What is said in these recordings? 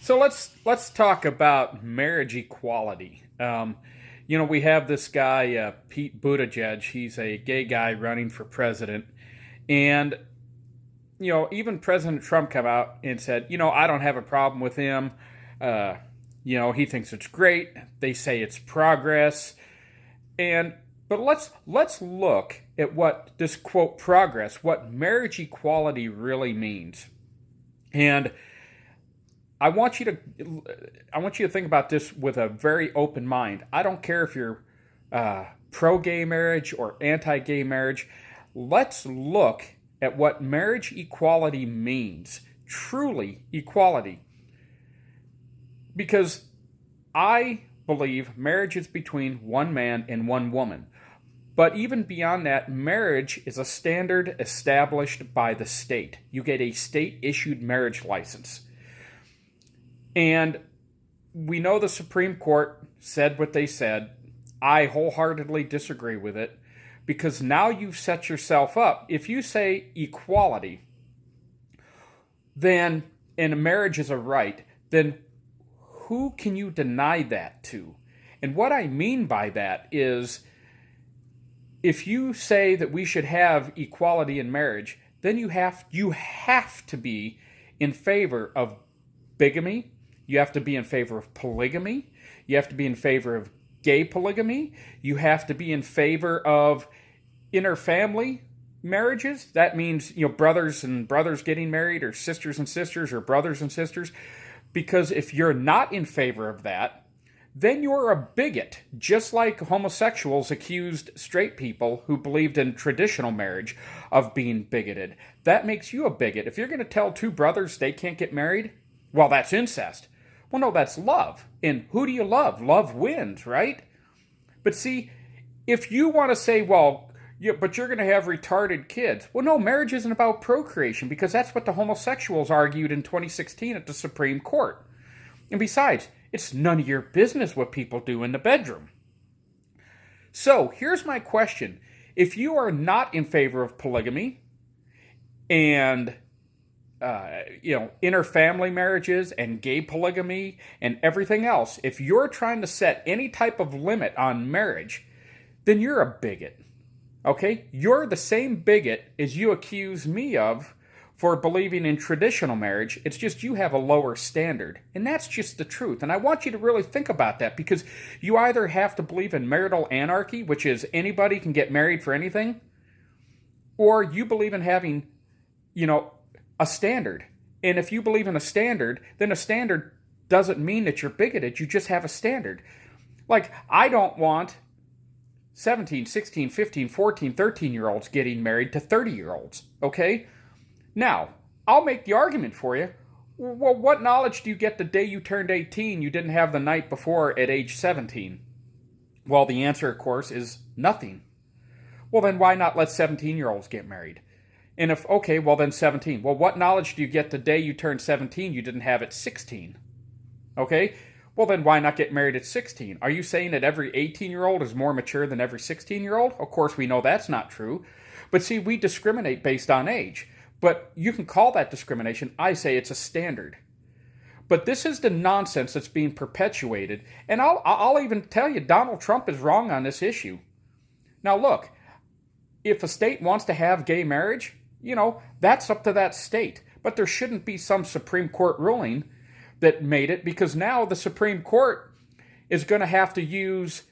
So let's talk about marriage equality. We have this guy Pete Buttigieg. He's a gay guy running for president, and even President Trump come out and said, I don't have a problem with him. Uh, he thinks it's great. They say it's progress, and but let's look at what this quote progress, what marriage equality really means, and I want you to think about this with a very open mind. I don't care if you're pro-gay marriage or anti-gay marriage. Let's look at what marriage equality means. Truly equality. Because I believe marriage is between one man and one woman. But even beyond that, marriage is a standard established by the state. You get a state-issued marriage license. And we know the Supreme Court said what they said. I wholeheartedly disagree with it because now you've set yourself up. If you say equality, then, and marriage is a right, then who can you deny that to? And what I mean by that is if you say that we should have equality in marriage, then you have to be in favor of bigamy. You have to be in favor of polygamy. You have to be in favor of gay polygamy. You have to be in favor of interfamily marriages. That means, brothers and brothers getting married, or sisters and sisters, or brothers and sisters. Because if you're not in favor of that, then you're a bigot, just like homosexuals accused straight people who believed in traditional marriage of being bigoted. That makes you a bigot. If you're going to tell two brothers they can't get married, well, that's incest. Well, no, that's love. And who do you love? Love wins, right? But see, if you want to say, well, but you're going to have retarded kids. Well, no, marriage isn't about procreation because that's what the homosexuals argued in 2016 at the Supreme Court. And besides, it's none of your business what people do in the bedroom. So here's my question. If you are not in favor of polygamy and interfamily marriages and gay polygamy and everything else, if you're trying to set any type of limit on marriage, then you're a bigot. Okay? You're the same bigot as you accuse me of for believing in traditional marriage. It's just you have a lower standard. And that's just the truth. And I want you to really think about that because you either have to believe in marital anarchy, which is anybody can get married for anything, or you believe in having, a standard. And if you believe in a standard, then a standard doesn't mean that you're bigoted. You just have a standard. Like, I don't want 17, 16, 15, 14, 13-year-olds getting married to 30-year-olds, okay? Now, I'll make the argument for you. Well, what knowledge do you get the day you turned 18 you didn't have the night before at age 17? Well, the answer, of course, is nothing. Well, then why not let 17-year-olds get married? And if, okay, well then 17. Well, what knowledge do you get the day you turned 17 you didn't have at 16? Okay? Well, then why not get married at 16? Are you saying that every 18-year-old is more mature than every 16-year-old? Of course, we know that's not true. But see, we discriminate based on age. But you can call that discrimination. I say it's a standard. But this is the nonsense that's being perpetuated. And I'll even tell you, Donald Trump is wrong on this issue. Now look, if a state wants to have gay marriage, that's up to that state. But there shouldn't be some Supreme Court ruling that made it, because now the Supreme Court is going to have to use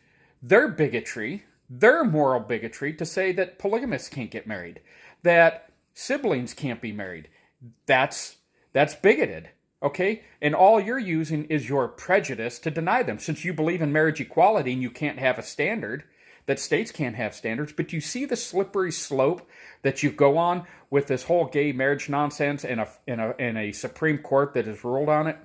their bigotry, their moral bigotry, to say that polygamists can't get married, that siblings can't be married. That's bigoted, okay? And all you're using is your prejudice to deny them, since you believe in marriage equality and you can't have a standard, that states can't have standards. But you see the slippery slope that you go on with this whole gay marriage nonsense and a Supreme Court that has ruled on it?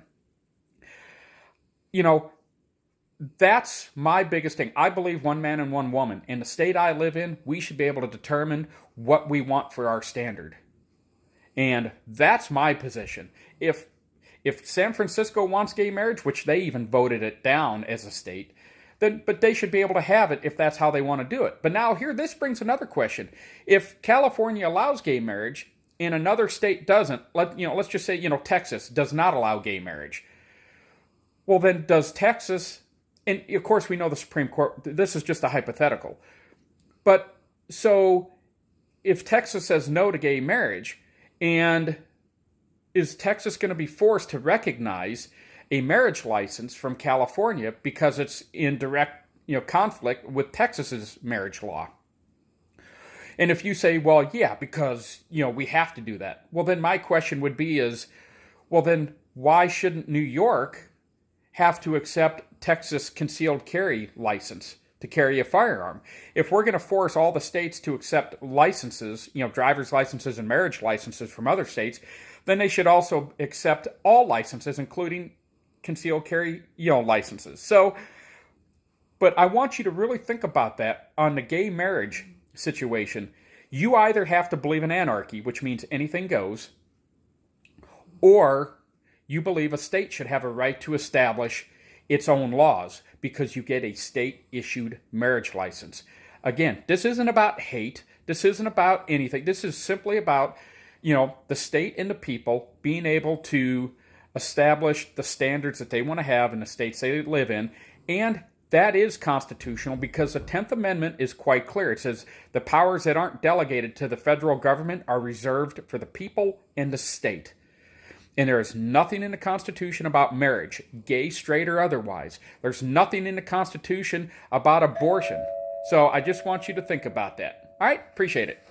That's my biggest thing. I believe one man and one woman. In the state I live in, we should be able to determine what we want for our standard. And that's my position. If San Francisco wants gay marriage, which they even voted it down as a state, but they should be able to have it if that's how they want to do it. But now this brings another question. If California allows gay marriage and another state doesn't, let's just say, Texas does not allow gay marriage. Well, then does Texas, and of course we know the Supreme Court, this is just a hypothetical, but so if Texas says no to gay marriage, and is Texas going to be forced to recognize a marriage license from California because it's in direct conflict with Texas's marriage law? And if you say, well, yeah, because we have to do that, well, then my question would be well, then why shouldn't New York have to accept Texas concealed carry license to carry a firearm? If we're going to force all the states to accept licenses, driver's licenses and marriage licenses from other states, then they should also accept all licenses, including concealed carry, licenses. So, but I want you to really think about that on the gay marriage situation. You either have to believe in anarchy, which means anything goes, or you believe a state should have a right to establish its own laws because you get a state-issued marriage license. Again, this isn't about hate. This isn't about anything. This is simply about, the state and the people being able to establish the standards that they want to have in the states they live in. And that is constitutional because the 10th Amendment is quite clear. It says the powers that aren't delegated to the federal government are reserved for the people and the state. And there is nothing in the Constitution about marriage, gay, straight, or otherwise. There's nothing in the Constitution about abortion. So I just want you to think about that. All right, appreciate it.